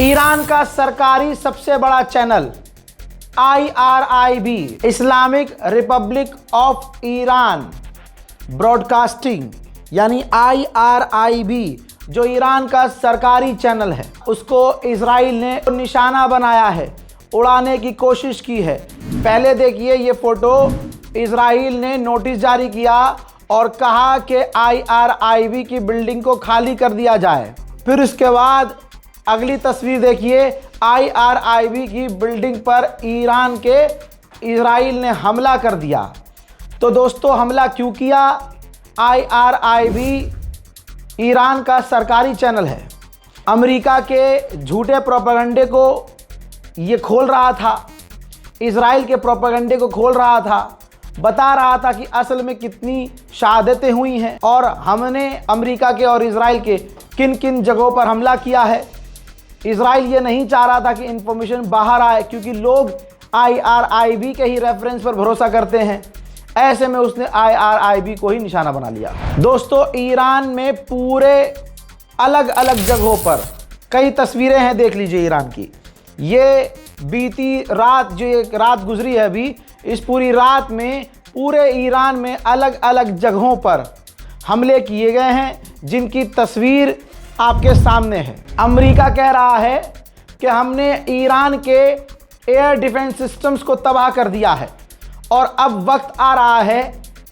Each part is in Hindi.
ईरान का सरकारी सबसे बड़ा channel IRIB Islamic Republic of Iran broadcasting यानी IRIB जो ईरान का सरकारी चैनल है, उसको इजराइल ने निशाना बनाया है, उड़ाने की कोशिश की है। पहले देखिए ये फोटो, इजराइल ने नोटिस जारी किया और कहा कि IRIB की बिल्डिंग को खाली कर दिया जाए। फिर उसके बाद अगली तस्वीर देखिए, IRIB की बिल्डिंग पर ईरान के इजराइल ने हमला कर दिया। तो दोस्तों हमला क्यों किया? IRIB ईरान का सरकारी चैनल है, अमेरिका के झूठे प्रोपेगेंडे को ये खोल रहा था, इजराइल के प्रोपेगेंडे को खोल रहा था, बता रहा था कि असल में कितनी शहादतें हुई हैं और हमने अमेरिका के और इजराइल के किन किन जगहों पर हमला किया है। इजराइल ये नहीं चाह रहा था कि इंफॉर्मेशन बाहर आए, क्योंकि लोग IRIB के ही रेफरेंस पर भरोसा करते हैं। ऐसे में उसने IRIB को ही निशाना बना लिया। दोस्तों ईरान में पूरे अलग अलग जगहों पर कई तस्वीरें हैं, देख लीजिए ईरान की। ये बीती रात, जो एक रात गुजरी है अभी, इस पूरी रात में पूरे ईरान में अलग अलग जगहों पर हमले किए गए हैं, जिनकी तस्वीर आपके सामने है। अमेरिका कह रहा है कि हमने ईरान के एयर डिफेंस सिस्टम्स को तबाह कर दिया है और अब वक्त आ रहा है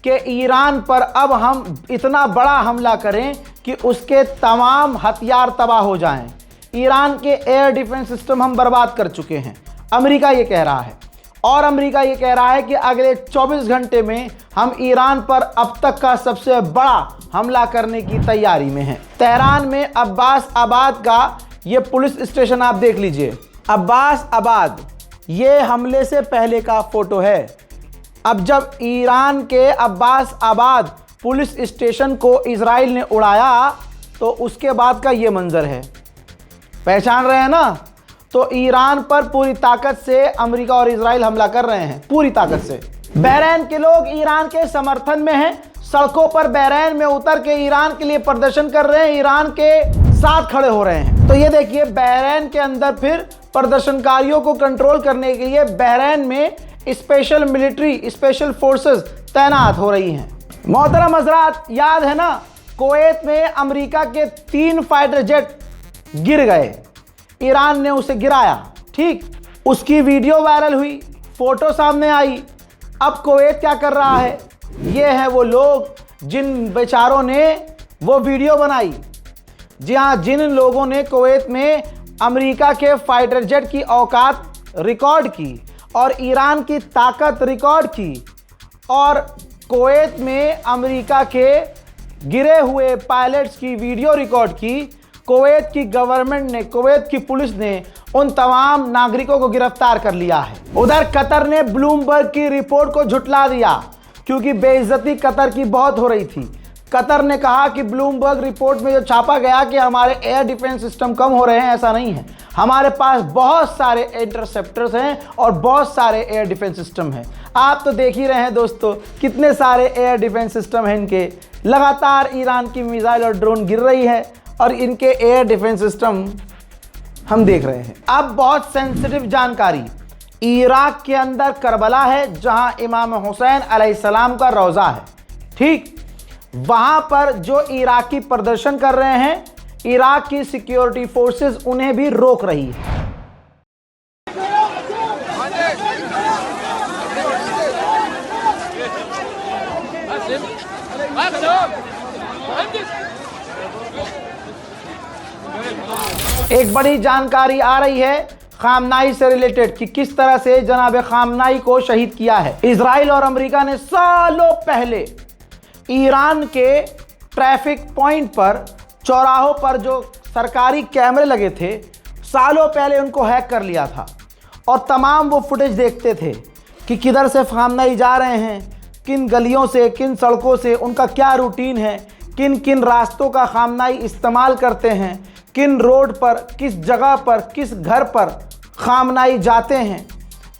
कि ईरान पर अब हम इतना बड़ा हमला करें कि उसके तमाम हथियार तबाह हो जाएं। ईरान के एयर डिफेंस सिस्टम हम बर्बाद कर चुके हैं, अमेरिका ये कह रहा है। और अमेरिका ये कह रहा है कि अगले 24 घंटे में हम ईरान पर अब तक का सबसे बड़ा हमला करने की तैयारी में हैं। तेहरान में अब्बास आबाद का ये पुलिस स्टेशन आप देख लीजिए। अब्बास आबाद ये हमले से पहले का फोटो है। अब जब ईरान के अब्बास आबाद पुलिस स्टेशन को इजराइल ने उड़ाया तो उसके बाद का ये मंजर है। पहचान रहे हैं ना? तो ईरान पर पूरी ताकत से अमेरिका और इजराइल हमला कर रहे हैं, पूरी ताकत से। बहरीन के लोग ईरान के समर्थन में हैं, सड़कों पर बहरीन में उतर के ईरान के लिए प्रदर्शन कर रहे हैं, ईरान के साथ खड़े हो रहे हैं। तो ये देखिए बहरीन के अंदर फिर प्रदर्शनकारियों को कंट्रोल करने के लिए बहरीन में स्पेशल मिलिट्री, स्पेशल फोर्सेस तैनात हो रही हैं। मोहतरम हज़रात, याद है ना कुवैत में अमेरिका के 3 फाइटर जेट गिर गए, ईरान ने उसे गिराया, ठीक, उसकी वीडियो वायरल हुई, फोटो सामने आई। अब कुवैत क्या कर रहा है? ये है वो लोग जिन बेचारों ने वो वीडियो बनाई। जी हाँ, जिन लोगों ने कुवैत में अमेरिका के फाइटर जेट की औकात रिकॉर्ड की और ईरान की ताकत रिकॉर्ड की और कुवैत में अमेरिका के गिरे हुए पायलट्स की वीडियो रिकॉर्ड की। कुवैत की गवर्नमेंट ने, कुवैत की पुलिस ने उन तमाम नागरिकों को गिरफ्तार कर लिया है। उधर कतर ने ब्लूमबर्ग की रिपोर्ट को झुटला दिया, क्योंकि बेइज्जती कतर की बहुत हो रही थी। कतर ने कहा कि ब्लूमबर्ग रिपोर्ट में जो छापा गया कि हमारे एयर डिफेंस सिस्टम कम हो रहे हैं, ऐसा नहीं है। हमारे पास बहुत सारे इंटरसेप्टर्स हैं और बहुत सारे एयर डिफेंस सिस्टम हैं। आप तो देख ही रहे हैं दोस्तों कितने सारे एयर डिफेंस सिस्टम हैं इनके। लगातार ईरान की मिसाइल और ड्रोन गिर रही है और इनके एयर डिफेंस सिस्टम हम देख रहे हैं। अब बहुत सेंसिटिव जानकारी, इराक के अंदर करबला है जहां इमाम हुसैन अलैहिस्सलाम का रोज़ा है, ठीक, वहां पर जो इराकी प्रदर्शन कर रहे हैं, इराक की सिक्योरिटी फोर्सेस उन्हें भी रोक रही है। एक बड़ी जानकारी आ रही है खामनाई से रिलेटेड कि किस तरह से जनाब खामनाई को शहीद किया है। इजराइल और अमेरिका ने सालों पहले ईरान के ट्रैफिक पॉइंट पर, चौराहों पर जो सरकारी कैमरे लगे थे, सालों पहले उनको हैक कर लिया था और तमाम वो फुटेज देखते थे कि किधर से खामनाई जा रहे हैं, किन गलियों से, किन सड़कों से, उनका क्या रूटीन है, किन किन रास्तों का खामनाई इस्तेमाल करते हैं, किन रोड पर, किस जगह पर, किस घर पर खामनाई जाते हैं।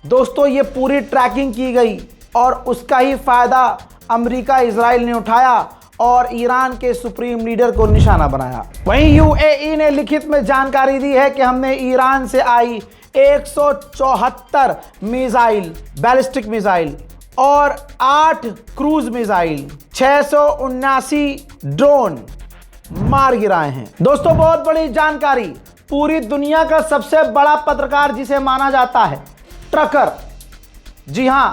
दोस्तों ये पूरी ट्रैकिंग की गई और उसका ही फ़ायदा अमेरिका, इजराइल ने उठाया और ईरान के सुप्रीम लीडर को निशाना बनाया। वहीं यूएई ने लिखित में जानकारी दी है कि हमने ईरान से आई 174 मिसाइल, बैलिस्टिक मिसाइल और 8 क्रूज मिसाइल, 679 ड्रोन मार गिराए हैं। दोस्तों, बहुत बड़ी जानकारी। पूरी दुनिया का सबसे बड़ा पत्रकार जिसे माना जाता है, ट्रकर, जी हां,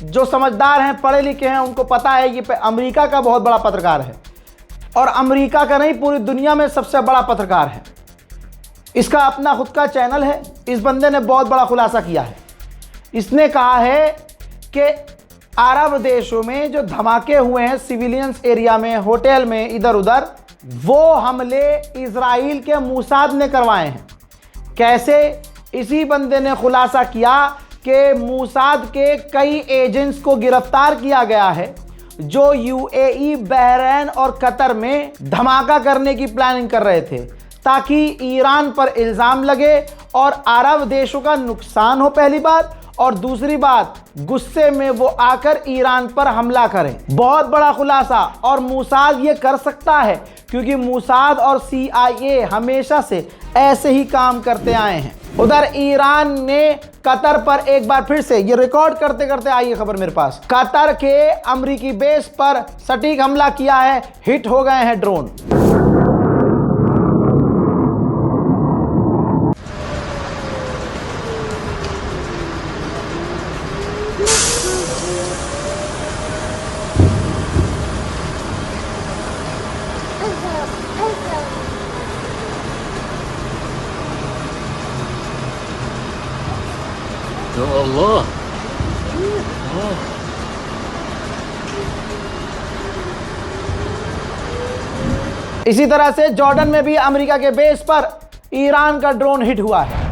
जो समझदार हैं, पढ़े लिखे हैं, उनको पता है कि अमेरिका का बहुत बड़ा पत्रकार है और अमेरिका का नहीं, पूरी दुनिया में सबसे बड़ा पत्रकार है। इसका अपना खुद का चैनल है। इस बंदे ने बहुत बड़ा खुलासा किया है। इसने कहा है कि अरब देशों में जो धमाके हुए हैं सिविलियंस एरिया में, होटल में, इधर उधर, वो हमले इजराइल के मूसाद ने करवाए हैं। कैसे? इसी बंदे ने खुलासा किया कि मूसाद के कई एजेंट्स को गिरफ्तार किया गया है जो यूएई, बहरीन और कतर में धमाका करने की प्लानिंग कर रहे थे ताकि ईरान पर इल्जाम लगे और अरब देशों का नुकसान हो, पहली बात, और दूसरी बात, गुस्से में वो आकर ईरान पर हमला करें। बहुत बड़ा खुलासा। और मूसाद ये कर सकता है क्योंकि मूसाद और सीआईए हमेशा से ऐसे ही काम करते आए हैं। उधर ईरान ने कतर पर एक बार फिर से, ये रिकॉर्ड करते करते आई है खबर मेरे पास, कतर के अमेरिकी बेस पर सटीक हमला किया है। हिट हो गए हैं ड्रोन। Ya Allah. इसी तरह से जॉर्डन में भी अमेरिका के बेस पर ईरान का ड्रोन हिट हुआ है।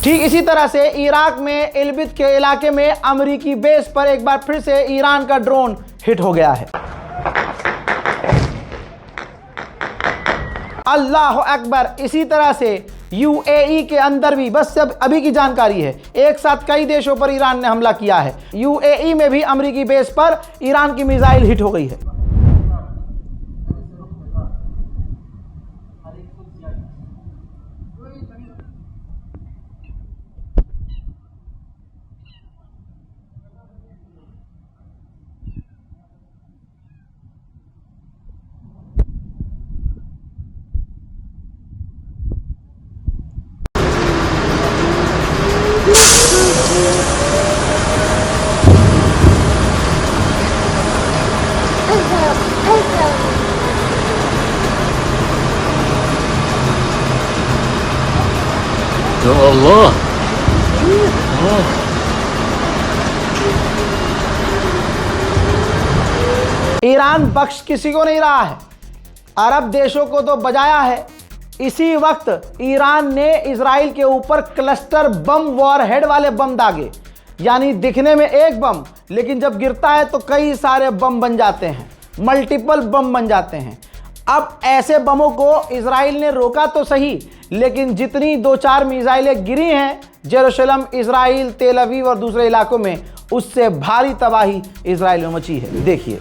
ठीक इसी तरह से इराक में इलबिद के इलाके में अमेरिकी बेस पर एक बार फिर से ईरान का ड्रोन हिट हो गया है। अल्लाह अकबर। इसी तरह से यूएई के अंदर भी, बस अब अभी की जानकारी है, एक साथ कई देशों पर ईरान ने हमला किया है। यूएई में भी अमेरिकी बेस पर ईरान की मिसाइल हिट हो गई है। Ya Allah. ईरान बख्श किसी को नहीं रहा है। अरब देशों को तो बजाया है। इसी वक्त ईरान ने इजराइल के ऊपर क्लस्टर बम, वॉरहेड वाले बम दागे, यानी दिखने में एक बम, लेकिन जब गिरता है तो कई सारे बम बन जाते हैं, मल्टीपल बम बन जाते हैं। अब ऐसे बमों को इजराइल ने रोका तो सही, लेकिन जितनी 2-4 मिसाइलें गिरी हैं जेरूशलम, इजराइल, तेल अवीव और दूसरे इलाकों में, उससे भारी तबाही इजराइल में मची है। देखिए,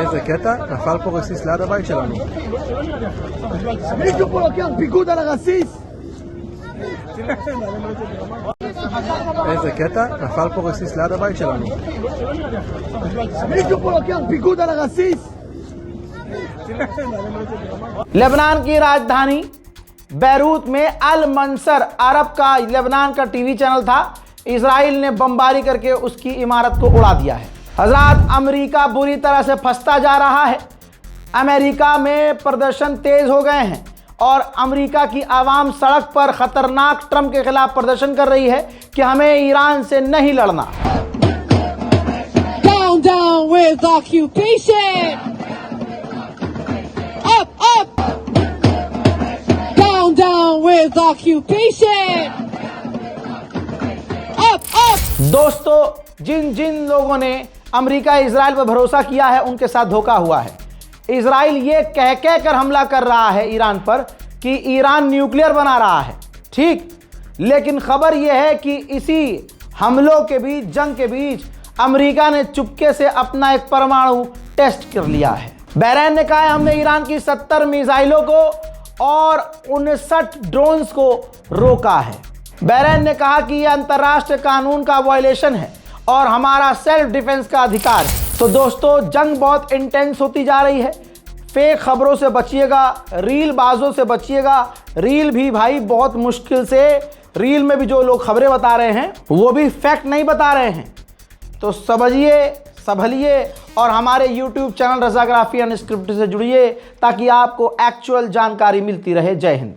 איזה קטע? נפל פה רסיס ליד הבית שלנו. מישהו פה לוקח פיקוד על הרסיס? איזה קטע? נפל פה רסיס ליד הבית שלנו. מישהו פה לוקח פיקוד על הרסיס? लेबनान की राजधानी बैरूत में अल मंसर अरब का लेबनान का टीवी चैनल था। इजराइल ने बमबारी करके उसकी इमारत को उड़ा दिया है। हजरात, अमेरिका बुरी तरह से फंसता जा रहा है। अमेरिका में प्रदर्शन तेज हो गए हैं और अमेरिका की आवाम सड़क पर खतरनाक ट्रंप के खिलाफ प्रदर्शन कर रही है कि हमें ईरान से नहीं लड़ना। Down, down with occupation. Up, up. Down, down with occupation. Up, up. दोस्तों, जिन जिन लोगों ने अमेरिका इजराइल पर भरोसा किया है उनके साथ धोखा हुआ है। इजराइल ये कह कर हमला कर रहा है ईरान पर कि ईरान न्यूक्लियर बना रहा है, ठीक, लेकिन खबर यह है कि इसी हमलों के बीच, जंग के बीच, अमेरिका ने चुपके से अपना एक परमाणु टेस्ट कर लिया है। बहरीन ने कहा है हमने ईरान की 70 मिसाइलों को और 59 ड्रोन्स को रोका है। बहरीन ने कहा कि यह अंतर्राष्ट्रीय कानून का वायलेशन है और हमारा सेल्फ डिफेंस का अधिकार है। तो दोस्तों, जंग बहुत इंटेंस होती जा रही है। फेक खबरों से बचिएगा, रील बाजों से बचिएगा। रील भी भाई बहुत मुश्किल से, रील में भी जो लोग खबरें बता रहे हैं वो भी फैक्ट नहीं बता रहे हैं। तो समझिए, संभलिए और हमारे YouTube चैनल रज़ाग्राफी अनस्क्रिप्टेड से जुड़िए ताकि आपको एक्चुअल जानकारी मिलती रहे। जय हिंद।